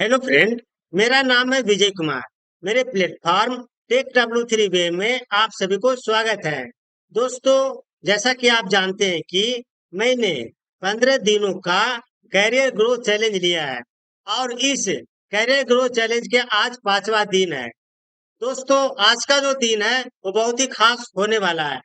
Hello friend. मेरा नाम है विजय कुमार। मेरे प्लेटफॉर्म टेक W3 वे में आप सभी को स्वागत है। दोस्तों, जैसा कि आप जानते हैं कि मैंने 15 दिनों का कैरियर ग्रोथ चैलेंज लिया है और इस कैरियर ग्रोथ चैलेंज के आज 5वां दिन है। दोस्तों, आज का जो दिन है वो बहुत ही खास होने वाला है।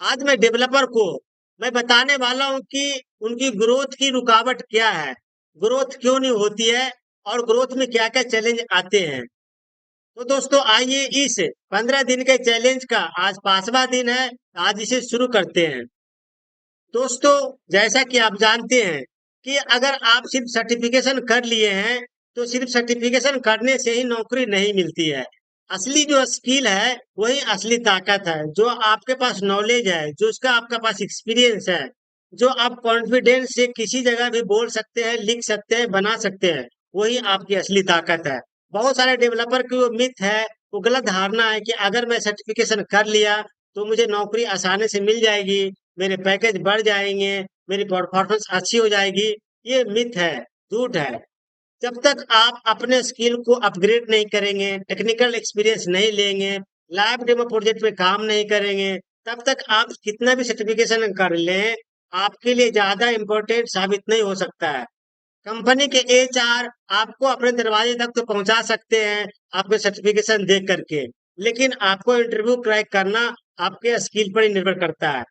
आज मैं डेवलपर को मैं बताने वाला हूँ कि उनकी ग्रोथ की रुकावट क्या है, ग्रोथ क्यों नहीं होती है और ग्रोथ में क्या-क्या चैलेंज आते हैं। तो दोस्तों, आइए इस 15 दिन के चैलेंज का आज 5वां दिन है, आज इसे शुरू करते हैं। दोस्तों, जैसा कि आप जानते हैं कि अगर आप सिर्फ सर्टिफिकेशन कर लिए हैं, तो सिर्फ सर्टिफिकेशन करने से ही नौकरी नहीं मिलती है। असली जो स्किल है, वही असली ताकत है। जो आपके पास नॉलेज है, जो उसका आपके पास एक्सपीरियंस है, जो आप कॉन्फिडेंस से किसी जगह भी बोल सकते हैं, लिख सकते हैं, बना सकते हैं, वही आपकी असली ताकत है। बहुत सारे डेवलपर की वो मिथ है, वो गलत धारणा है कि अगर मैं सर्टिफिकेशन कर लिया, तो मुझे नौकरी आसानी से मिल जाएगी, मेरे पैकेज बढ़ जाएंगे, मेरी परफॉर्मेंस अच्छी हो जाएगी। ये मिथ है, झूठ है। जब तक आप अपने स्किल को अपग्रेड नहीं करेंगे, टेक्निकल एक्सपीरियंस नहीं लेंगे, लाइव डेमो प्रोजेक्ट पे काम नहीं करेंगे, तब तक आप कितना भी सर्टिफिकेशन कर लें, आपके लिए ज्यादा इम्पोर्टेंट साबित नहीं हो सकता है। कंपनी के HR आपको अपने दरवाजे तक तो पहुंचा सकते हैं आपके सर्टिफिकेशन देख करके, लेकिन आपको इंटरव्यू क्रैक करना आपके स्किल पर ही निर्भर करता है।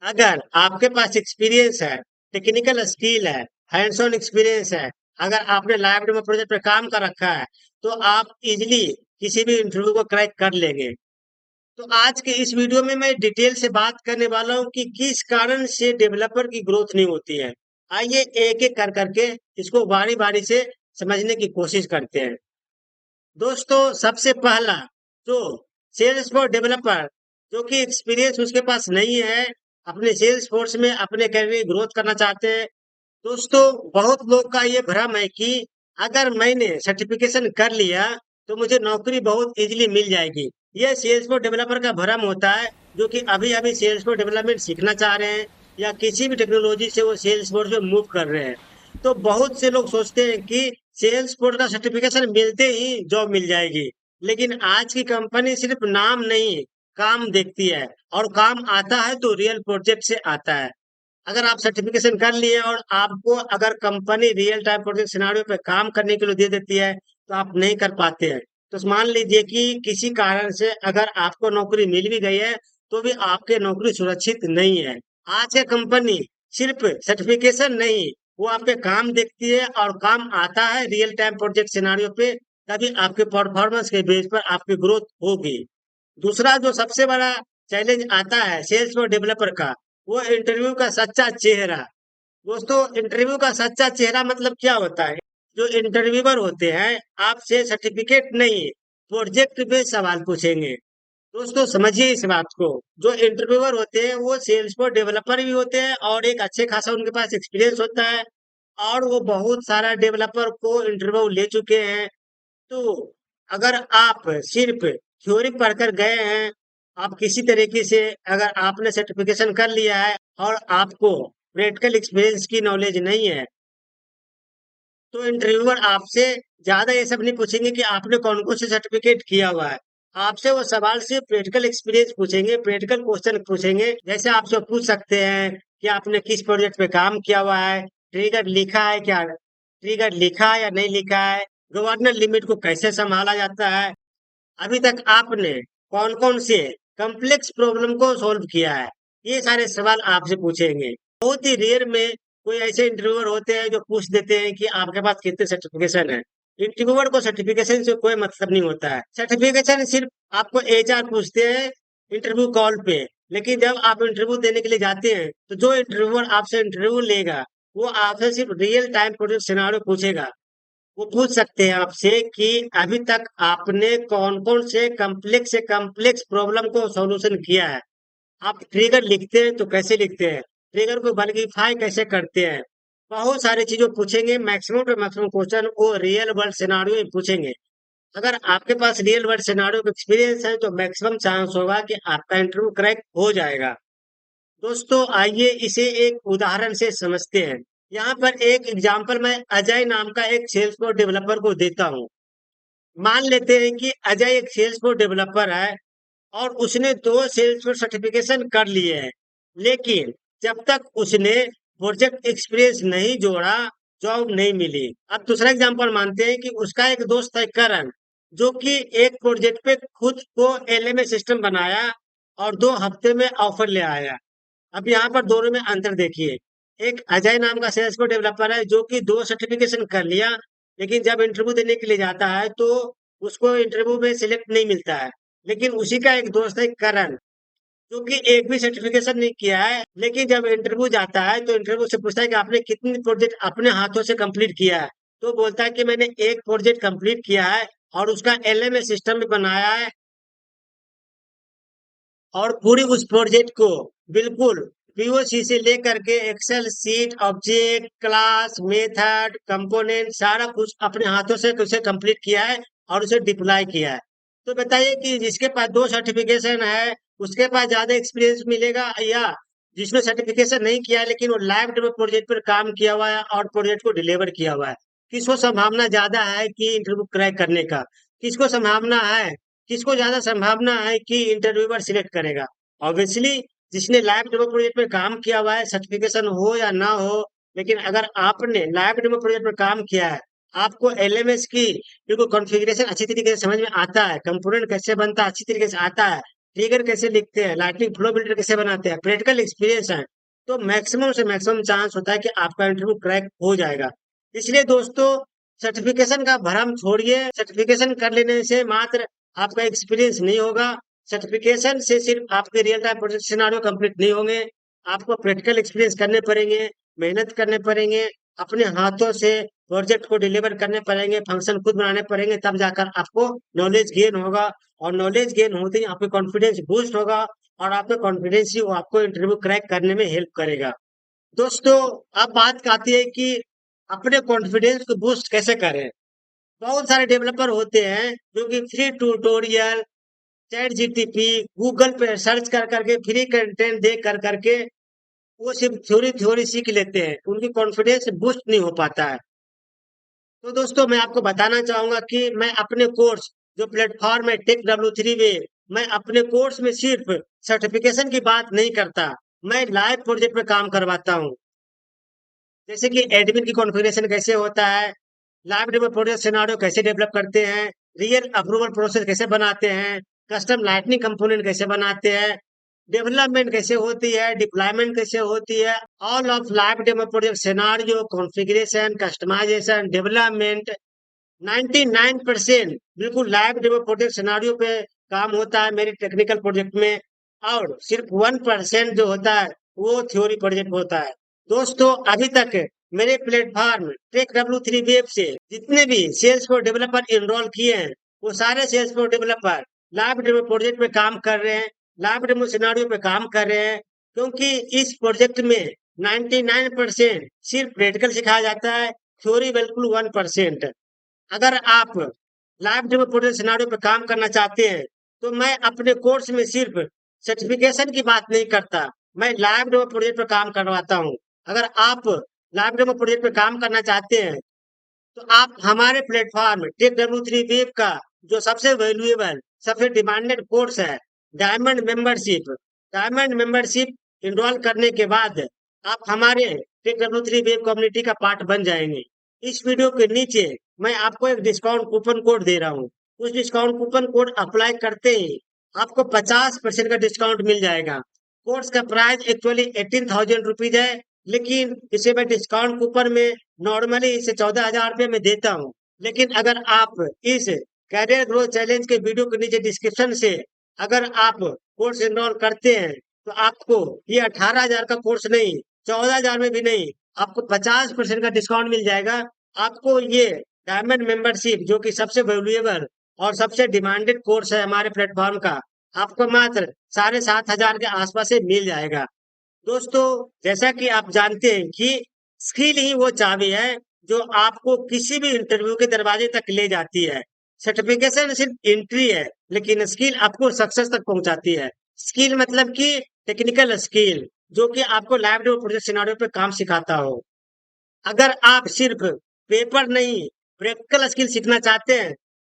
अगर आपके पास एक्सपीरियंस है, टेक्निकल स्किल है, हैंड्स ऑन एक्सपीरियंस है, अगर आपने लाइव डेमो प्रोजेक्ट पे काम कर रखा है, तो आप इजीली किसी भी इंटरव्यू को क्रैक कर लेंगे। तो आज के इस वीडियो में मैं डिटेल से बात करने वाला हूँ कि किस कारण से डेवलपर की ग्रोथ नहीं होती है। आइए एक एक कर करके इसको बारी बारी से समझने की कोशिश करते हैं। दोस्तों, सबसे पहला जो सेल्स फॉर डेवलपर, जो कि एक्सपीरियंस उसके पास नहीं है, अपने सेल्स फोर्स में अपने कैरियर ग्रोथ करना चाहते हैं। दोस्तों, बहुत लोग का ये भ्रम है कि अगर मैंने सर्टिफिकेशन कर लिया, तो मुझे नौकरी बहुत इजीली मिल जाएगी। यह सेल्स फॉर डेवलपर का भ्रम होता है, जो कि अभी अभी सेल्स फॉर डेवलपमेंट सीखना चाह रहे हैं या किसी भी टेक्नोलॉजी से वो सेल्स फोर्स में मूव कर रहे हैं। तो बहुत से लोग सोचते हैं कि सेल्स फोर्स का सर्टिफिकेशन मिलते ही जॉब मिल जाएगी, लेकिन आज की कंपनी सिर्फ नाम नहीं, काम देखती है, और काम आता है तो रियल प्रोजेक्ट से आता है। अगर आप सर्टिफिकेशन कर लिए और आपको अगर company real time project scenario पे काम करने के लिए दे देती है, तो आप नहीं कर पाते हैं। तो मान लीजिए कि किसी कारण से अगर आपको नौकरी मिल भी गई है, तो भी आपके नौकरी सुरक्षित नहीं है। आज के कंपनी सिर्फ सर्टिफिकेशन नहीं, वो आपके काम देखती है और काम आता है रियल टाइम प्रोजेक्ट सिनेरियो पे, तभी आपके परफॉर्मेंस के बेस पर आपकी ग्रोथ होगी। दूसरा जो सबसे बड़ा चैलेंज आता है सेल्स फॉर डेवलपर का, वो इंटरव्यू का सच्चा चेहरा। दोस्तों, इंटरव्यू का सच्चा चेहरा मतलब क्या होता है? जो इंटरव्यूअर होते हैं, आपसे सर्टिफिकेट नहीं, प्रोजेक्ट पे सवाल पूछेंगे। दोस्तों, समझिए इस बात को। जो इंटरव्यूअर होते हैं, वो सेल्स फॉर डेवलपर भी होते हैं और एक अच्छे खासा उनके पास एक्सपीरियंस होता है, और वो बहुत सारा डेवलपर को इंटरव्यू ले चुके हैं। तो अगर आप सिर्फ थ्योरी पढ़कर गए हैं, आप किसी तरीके से अगर आपने सर्टिफिकेशन कर लिया है और आपको प्रैक्टिकल एक्सपीरियंस की नॉलेज नहीं है, तो इंटरव्यूअर आपसे ज्यादा ये सब नहीं पूछेंगे कि आपने कौन कौन से सर्टिफिकेट किया हुआ है। आपसे वो सवाल सिर्फ प्रैक्टिकल एक्सपीरियंस पूछेंगे, प्रैक्टिकल क्वेश्चन पूछेंगे। जैसे आपसे पूछ सकते हैं कि आपने किस प्रोजेक्ट पे काम किया हुआ है, ट्रिगर लिखा है क्या, ट्रिगर लिखा है या नहीं लिखा है, गवर्नर लिमिट को कैसे संभाला जाता है, अभी तक आपने कौन-कौन से कॉम्प्लेक्स प्रॉब्लम को सॉल्व किया है? ये सारे सवाल आपसे पूछेंगे। बहुत ही रेयर में कोई ऐसे इंटरव्यूअर होते हैं जो पूछ देते हैं कि आपके पास कितने सर्टिफिकेशन है। इंटरव्यूअर को सर्टिफिकेशन से कोई मतलब नहीं होता है। सर्टिफिकेशन सिर्फ आपको HR पूछते हैं इंटरव्यू कॉल पे। लेकिन जब आप इंटरव्यू देने के लिए जाते हैं, तो जो इंटरव्यूअर आपसे इंटरव्यू लेगा, वो आपसे सिर्फ रियल टाइम प्रोजेक्ट सिनेरियो पूछेगा। वो पूछ सकते हैं आपसे कि अभी तक आपने कौन-कौन से कॉम्प्लेक्स प्रॉब्लम को सॉल्यूशन किया है। आप ट्रिगर लिखते हैं तो कैसे लिखते हैं? ट्रिगर को वर्गीफाई कैसे करते हैं? बहुत सारी चीज़ें पूछेंगे, मैक्सिमम टू मैक्सिमम क्वेश्चन वो रियल वर्ल्ड सिनेरियो ही पूछेंगे। अगर आपके पास रियल वर्ल्ड सिनेरियो का एक्सपीरियंस है, तो मैक्सिमम चांस होगा कि आपका इंटरव्यू क्रैक हो जाएगा। दोस्तों, आइए इसे एक उदाहरण से समझते हैं। यहाँ पर एक एग्जांपल मैं अजय नाम का एक सेल्सफोर्स डेवलपर को देता हूँ। मान लेते हैं कि अजय एक सेल्सफोर्स डेवलपर है और उसने 2 सेल्सफोर्स सर्टिफिकेशन कर लिए हैं। लेकिन जब तक उसने प्रोजेक्ट एक्सपीरियंस नहीं जोड़ा, जॉब नहीं मिली। अब दूसरा एग्जांपल मानते हैं कि उसका एक दोस्त है करण, जो कि एक प्रोजेक्ट पे खुद को एलएमएस सिस्टम बनाया और 2 हफ्ते में ऑफर ले आया। अब यहाँ पर दोनों में अंतर देखिए। एक अजय नाम का सेल्सफोर्स डेवलपर है जो कि 2 सर्टिफिकेशन कर लिया, लेकिन जब इंटरव्यू देने के लिए जाता है तो उसको इंटरव्यू में सिलेक्ट नहीं मिलता है। लेकिन उसी का एक दोस्त है करण, जो कि एक भी सर्टिफिकेशन नहीं किया है, लेकिन जब इंटरव्यू जाता है तो इंटरव्यू से पूछता है कि आपने कितनी प्रोजेक्ट अपने हाथों से कंप्लीट किया है। तो बोलता है कि मैंने एक प्रोजेक्ट कंप्लीट किया है और उसका एलएमएस सिस्टम भी बनाया है और पूरी उस प्रोजेक्ट को बिल्कुल पीओसी से लेकर के Excel sheet, object, class, method, component सारा कुछ अपने हाथों से उसे कंप्लीट किया है और उसे डिप्लॉय किया है। तो बताइए कि जिसके पास 2 सर्टिफिकेशन है, उसके पास ज़्यादा एक्सपीरियंस मिलेगा या जिसने सर्टिफिकेशन नहीं किया है लेकिन वो लाइव डेमो प्रोजेक्ट पर काम किया हुआ है और प्रोजेक्ट को डिलीवर किया हुआ है? किसको संभावना ज़्यादा है कि इंटरव्यू क्रैक करने का? किसको संभावना है किसको ज्यादा संभावना है कि इंटरव्यूअर सिलेक्ट करेगा? ऑब्वियसली जिसने लाइव डेमो प्रोजेक्ट पे काम किया हुआ है, सर्टिफिकेशन हो या ना हो, लेकिन अगर आपने लाइव डेमो प्रोजेक्ट पे काम किया है, आपको एलएमएस की बिल्कुल कॉन्फ़िगरेशन अच्छी तरीके से समझ में आता है, कंपोनेंट कैसे बनता है अच्छी तरीके से आता है, ट्रिगर कैसे लिखते हैं, लाइटनिंग फ्लो बिल्डर कैसे बनाते हैं, प्रैक्टिकल एक्सपीरियंस है, तो मैक्सिमम से मैक्सिमम चांस होता है कि आपका इंटरव्यू क्रैक हो जाएगा। इसलिए दोस्तों, सर्टिफिकेशन का भ्रम छोड़िए। सर्टिफिकेशन कर लेने से मात्र आपका एक्सपीरियंस नहीं होगा। सर्टिफिकेशन से सिर्फ आपके real time project scenario complete नहीं होंगे। आपको प्रैक्टिकल एक्सपीरियंस करने पड़ेंगे, मेहनत करने पड़ेंगे, अपने हाथों से प्रोजेक्ट को डिलीवर करने पड़ेंगे, फंक्शन खुद बनाने पड़ेंगे, तब जाकर आपको नॉलेज गेन होगा और नॉलेज गेन होते ही आपका कॉन्फिडेंस बूस्ट होगा और आपका कॉन्फिडेंस ही वो आपको इंटरव्यू क्रैक करने में हेल्प करेगा। दोस्तों, अब बात आती है कि अपने कॉन्फिडेंस को बूस्ट कैसे करें। बहुत सारे डेवलपर होते हैं जो कि free tutorial, chat GTP, Google पे सर्च कर करके फ्री कंटेंट देख कर करके वो सिर्फ थ्योरी थ्योरी सीख लेते हैं, उनकी कॉन्फिडेंस बूस्ट नहीं हो पाता है। तो दोस्तों, मैं आपको बताना चाहूंगा कि मैं अपने कोर्स जो प्लेटफॉर्म है टेक W3 वे, मैं अपने कोर्स में सिर्फ सर्टिफिकेशन की बात नहीं करता, मैं लाइव प्रोजेक्ट पे काम करवाता हूँ। जैसे कि एडमिन की कॉन्फ़िगरेशन कैसे होता है, लाइव डेमो प्रोजेक्ट सिनेरियो कैसे डेवलप करते हैं, रियल अप्रूवल प्रोसेस कैसे बनाते हैं, कस्टम लाइटनिंग कंपोनेंट कैसे बनाते हैं, डेवलपमेंट कैसे होती है, डिप्लॉयमेंट कैसे होती है, all of live demo project scenario, configuration, customisation, development 99% बिल्कुल लाइव डेमो प्रोजेक्ट सिनेरियो पे काम होता है मेरे टेक्निकल प्रोजेक्ट में और सिर्फ 1% जो होता है वो थ्योरी प्रोजेक्ट होता है। दोस्तों, अभी तक मेरे प्लेटफॉर्म टेक W3 वेब से जितने भी सेल्स फॉर डेवलपर इनरोल किए हैं, वो सारे Salesforce developer live demo project पे काम कर रहे हैं, लाइव डेमो सिनेरियो पे काम कर रहे हैं, क्योंकि इस प्रोजेक्ट में 99% सिर्फ प्रैक्टिकल सिखाया जाता है, थ्योरी बिल्कुल 1%। अगर आप लाइव डेमो प्रोजेक्ट सिनेरियो पे काम करना चाहते हैं, तो मैं अपने कोर्स में सिर्फ सर्टिफिकेशन की बात नहीं करता, मैं लाइव डेमो प्रोजेक्ट पे काम करवाता हूँ। अगर आप लाइव डेमो प्रोजेक्ट पे काम करना चाहते हैं, तो आप हमारे प्लेटफॉर्म टेक W3 वेब का जो सबसे वैल्यूएबल, सबसे डिमांडेड कोर्स है, diamond membership, diamond membership enrol करने के बाद आप हमारे टेक W3 वेब कम्युनिटी का पार्ट बन जाएंगे। इस वीडियो के नीचे मैं आपको एक डिस्काउंट कूपन कोड दे रहा हूँ। उस डिस्काउंट कूपन कोड अप्लाई करते ही आपको 50% का डिस्काउंट मिल जाएगा। कोर्स का प्राइस एक्चुअली 18,000 रुपीज है, लेकिन इसे मैं डिस्काउंट कूपन में नॉर्मली इसे 14,000 रुपये में देता हूँ। लेकिन अगर आप इस कैरियर ग्रोथ चैलेंज के वीडियो के नीचे डिस्क्रिप्शन से अगर आप कोर्स एनरोल करते हैं, तो आपको ये 18,000 का कोर्स नहीं, 14,000 में भी नहीं, आपको 50% का डिस्काउंट मिल जाएगा। आपको ये डायमंड मेंबरशिप जो कि सबसे वैल्यूएबल और सबसे डिमांडेड कोर्स है हमारे प्लेटफॉर्म का, आपको मात्र 7,500 के आसपास से मिल जाएगा। दोस्तों, जैसा कि आप जानते हैं कि स्किल ही वो चाबी है जो आपको किसी भी इंटरव्यू के दरवाजे तक ले जाती है। सर्टिफिकेशन सिर्फ एंट्री है, लेकिन स्किल आपको सक्सेस तक पहुंचाती है। स्किल मतलब कि टेक्निकल स्किल जो कि आपको लाइव डेमो प्रोजेक्ट सिनेरियो पे काम सिखाता हो। अगर आप सिर्फ पेपर नहीं प्रैक्टिकल स्किल सीखना चाहते हैं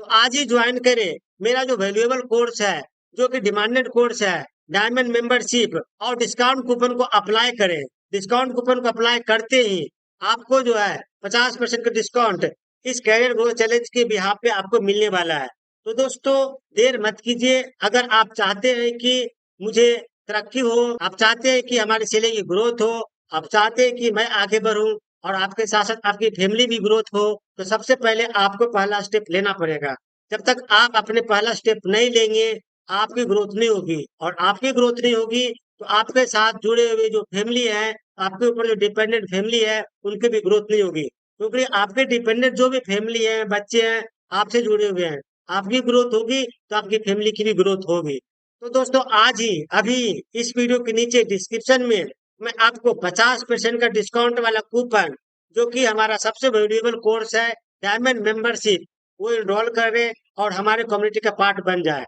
तो आज ही ज्वाइन करें मेरा जो वैल्यूएबल कोर्स है, जो कि डिमांडेड कोर्स है, डायमंड मेंबरशिप। और डिस्काउंट कूपन को अप्लाई करें। डिस्काउंट कूपन को अप्लाई करते ही आपको जो है 50% का डिस्काउंट इस कैरियर ग्रोथ चैलेंज के बिहाफ पे आपको मिलने वाला है। तो दोस्तों, देर मत कीजिए। अगर आप चाहते हैं कि मुझे तरक्की हो, आप चाहते हैं कि हमारी सैलरी की ग्रोथ हो, आप चाहते हैं कि मैं आगे बढ़ूं और आपके साथ साथ आपकी फैमिली भी ग्रोथ हो, तो सबसे पहले आपको पहला स्टेप लेना पड़ेगा। जब तक आप अपने पहला स्टेप नहीं लेंगे, आपकी ग्रोथ नहीं होगी। और आपकी ग्रोथ नहीं होगी तो आपके साथ जुड़े हुए जो फैमिली है, आपके ऊपर जो डिपेंडेंट फैमिली है, उनकी भी ग्रोथ नहीं होगी। क्योंकि आपके डिपेंडेंट जो भी फैमिली है, बच्चे हैं, आपसे जुड़े हुए हैं। आपकी ग्रोथ होगी तो आपकी फैमिली की भी ग्रोथ होगी। तो दोस्तों, आज ही अभी इस वीडियो के नीचे डिस्क्रिप्शन में मैं आपको 50% का डिस्काउंट वाला कूपन, जो कि हमारा सबसे वैल्यूएबल कोर्स है डायमंड मेंबरशिप, वो एनरोल करें और हमारे कम्युनिटी का पार्ट बन जाए।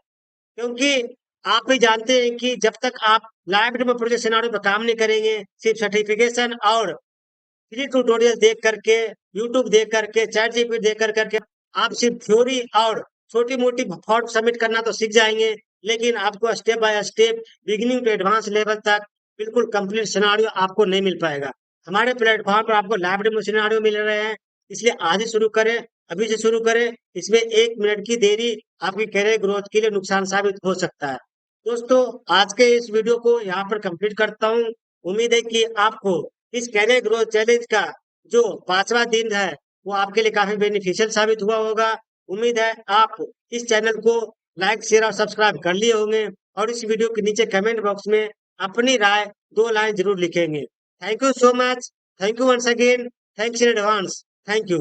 क्योंकि आप भी जानते हैं कि जब तक आप लाइव डेमो प्रोजेक्ट सिनेरियो पर काम नहीं करेंगे, सिर्फ सर्टिफिकेशन और फ्री ट्यूटोरियल देख करके, यूट्यूब देख करके, चैट जीपीटी देख करके आप सिर्फ थ्योरी और छोटी मोटी फॉर्म सबमिट करना तो सीख जाएंगे, लेकिन आपको step by step beginning to advance level तक बिल्कुल कंप्लीट सिनेरियो आपको नहीं मिल पाएगा। हमारे प्लेटफॉर्म पर आपको लाइव डेमो सिनेरियो मिल रहे हैं, इसलिए आज ही शुरू करें, अभी से शुरू करें। इसमें 1 मिनट की देरी आपकी कैरियर ग्रोथ के लिए नुकसान साबित हो सकता है। दोस्तों, आज के इस वीडियो को यहाँ पर कंप्लीट करता हूँ। उम्मीद है कि आपको इस कैरियर ग्रोथ चैलेंज का जो 5वां दिन है, वो आपके लिए काफी बेनिफिशियल साबित हुआ होगा। उम्मीद है आप इस चैनल को लाइक, शेयर और सब्सक्राइब कर लिए होंगे और इस वीडियो के नीचे कमेंट बॉक्स में अपनी राय 2 लाइन जरूर लिखेंगे। Thank you so much. Thank you once again. Thanks in advance. Thank you.